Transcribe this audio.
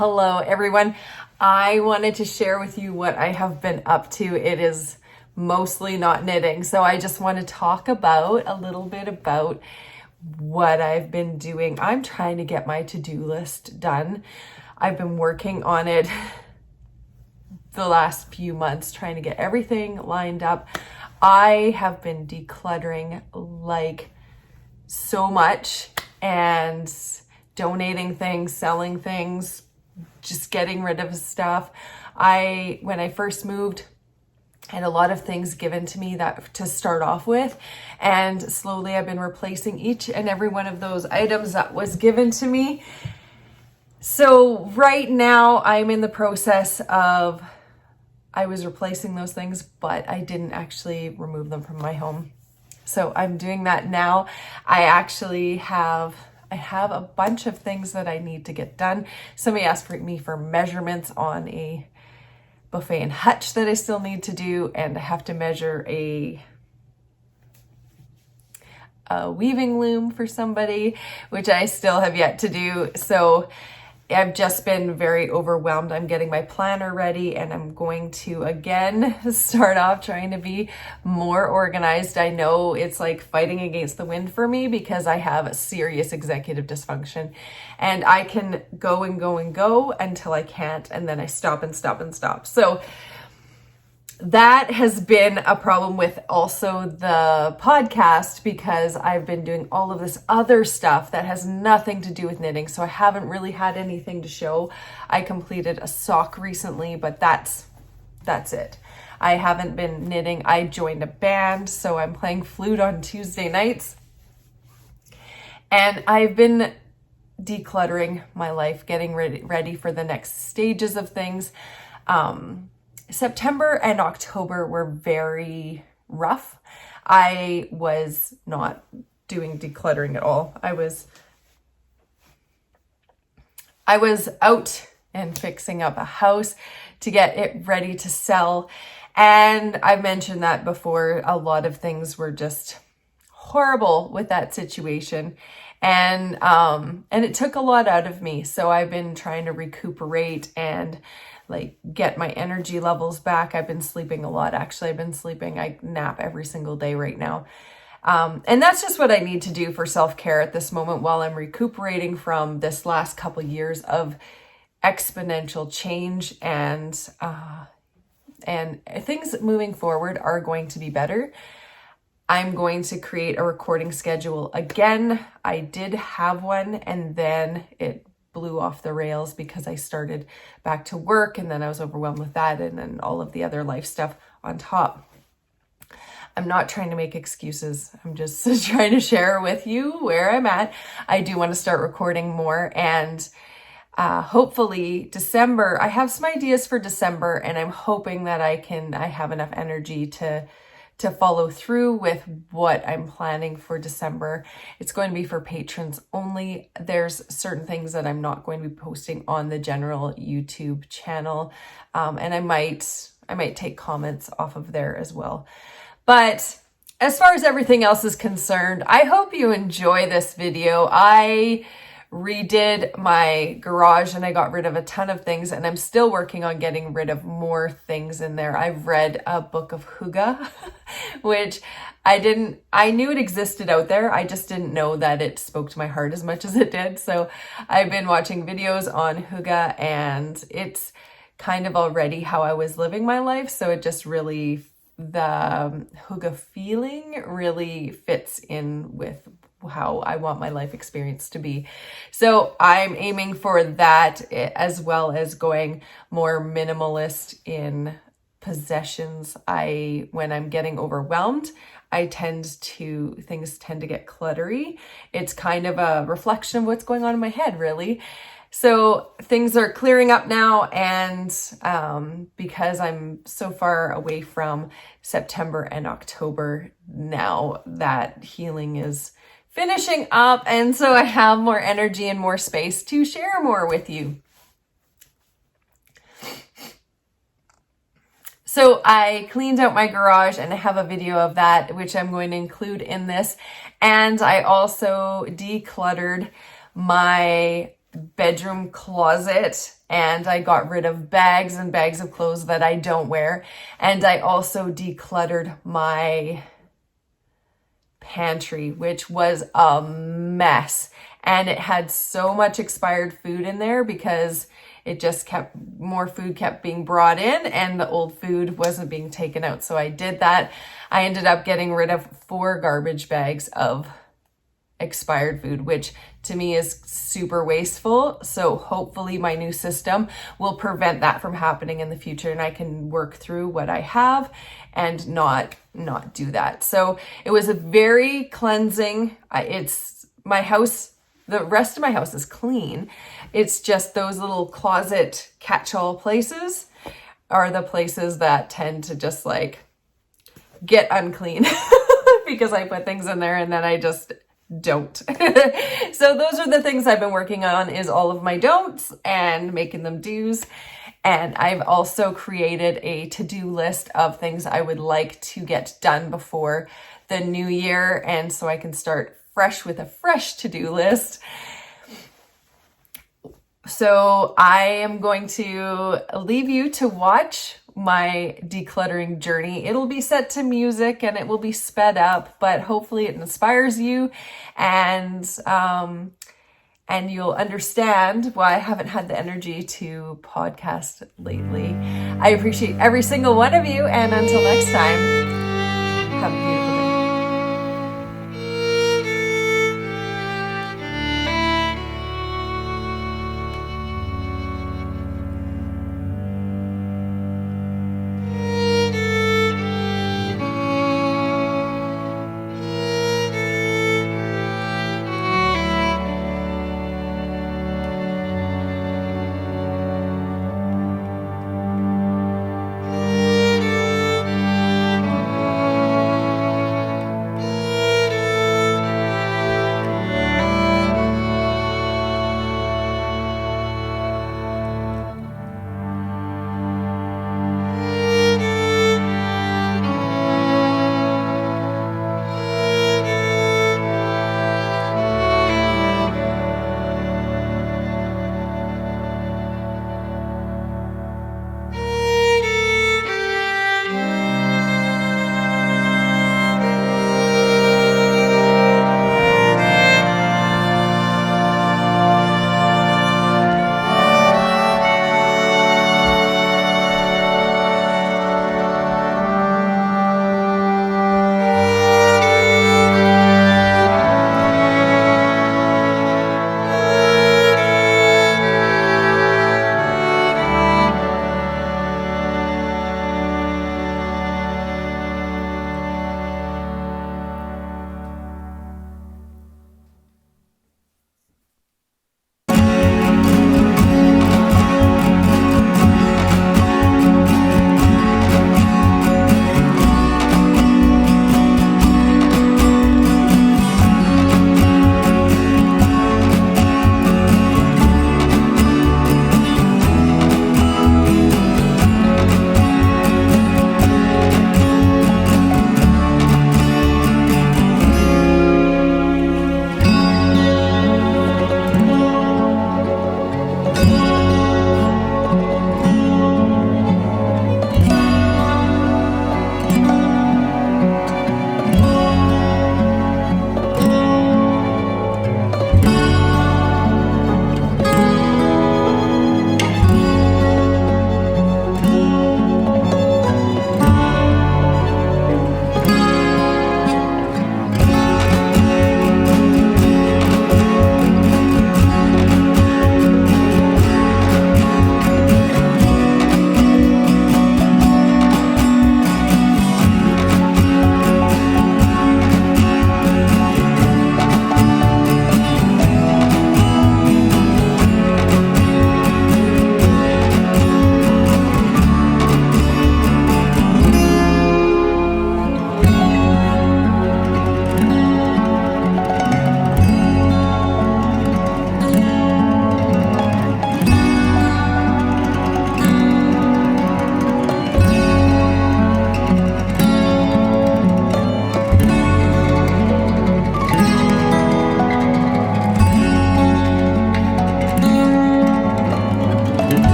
Hello, everyone. I wanted to share with you what I have been up to. It is mostly not knitting. So I just want to talk about a little bit about what I've been doing. I'm trying to get my to-do list done. I've been working on it the last few months, trying to get everything lined up. I have been decluttering like so much and donating things, selling things, just getting rid of stuff. When I first moved, I had a lot of things given to me that to start off with, and slowly I've been replacing each and every one of those items that was given to me. So right now I'm in the process of, I was replacing those things, but I didn't actually remove them from my home. So I'm doing that now. I have a bunch of things that I need to get done. Somebody asked me for measurements on a buffet and hutch that I still need to do, and I have to measure a weaving loom for somebody, which I still have yet to do. So I've just been very overwhelmed. I'm getting my planner ready, and I'm going to again start off trying to be more organized. I know it's like fighting against the wind for me because I have a serious executive dysfunction, and I can go and go and go until I can't, and then I stop and stop and stop. So that has been a problem with also the podcast because I've been doing all of this other stuff that has nothing to do with knitting. So I haven't really had anything to show. I completed a sock recently, but that's it. I haven't been knitting. I joined a band, so I'm playing flute on Tuesday nights. And I've been decluttering my life, getting ready for the next stages of things. September and October were very rough. I was not doing decluttering at all. I was out and fixing up a house to get it ready to sell. And I've mentioned that before. A lot of things were just horrible with that situation. And it took a lot out of me. So I've been trying to recuperate and get my energy levels back. I've been sleeping a lot. Actually, I nap every single day right now. And that's just what I need to do for self-care at this moment while I'm recuperating from this last couple years of exponential change, and things moving forward are going to be better. I'm going to create a recording schedule again. I did have one, and then it blew off the rails because I started back to work, and then I was overwhelmed with that, and then all of the other life stuff on top. I'm not trying to make excuses. I'm just trying to share with you where I'm at. I do want to start recording more, and hopefully December, I have some ideas for December, and I'm hoping that I have enough energy to follow through with what I'm planning for December. It's going to be for patrons only. There's certain things that I'm not going to be posting on the general YouTube channel. And I might take comments off of there as well. But as far as everything else is concerned, I hope you enjoy this video. I redid my garage and I got rid of a ton of things, and I'm still working on getting rid of more things in there. I've read a book of Hygge, which I knew it existed out there. I just didn't know that it spoke to my heart as much as it did. So I've been watching videos on Hygge, and it's kind of already how I was living my life. So it just really, the Hygge feeling really fits in with how I want my life experience to be. So I'm aiming for that, as well as going more minimalist in possessions. When I'm getting overwhelmed, things tend to get cluttery. It's kind of a reflection of what's going on in my head, really. So things are clearing up now, and because I'm so far away from September and October now, that healing is finishing up, and so I have more energy and more space to share more with you. So I cleaned out my garage, and I have a video of that, which I'm going to include in this. And I also decluttered my bedroom closet, and I got rid of bags and bags of clothes that I don't wear. And I also decluttered my pantry, which was a mess. And it had so much expired food in there because it just more food kept being brought in and the old food wasn't being taken out. So I did that. I ended up getting rid of 4 garbage bags of expired food, which to me is super wasteful. So hopefully my new system will prevent that from happening in the future, and I can work through what I have and not do that. So it was a very cleansing. It's my house. The rest of my house is clean. It's just those little closet catch-all places are the places that tend to just like get unclean because I put things in there and then I just don't. So those are the things I've been working on, is all of my don'ts and making them do's. And I've also created a to-do list of things I would like to get done before the new year. And so I can start fresh with a fresh to-do list. So I am going to leave you to watch my decluttering journey. It'll be set to music and it will be sped up, but hopefully it inspires you and you'll understand why I haven't had the energy to podcast lately. I appreciate every single one of you, and until next time, have a beautiful day.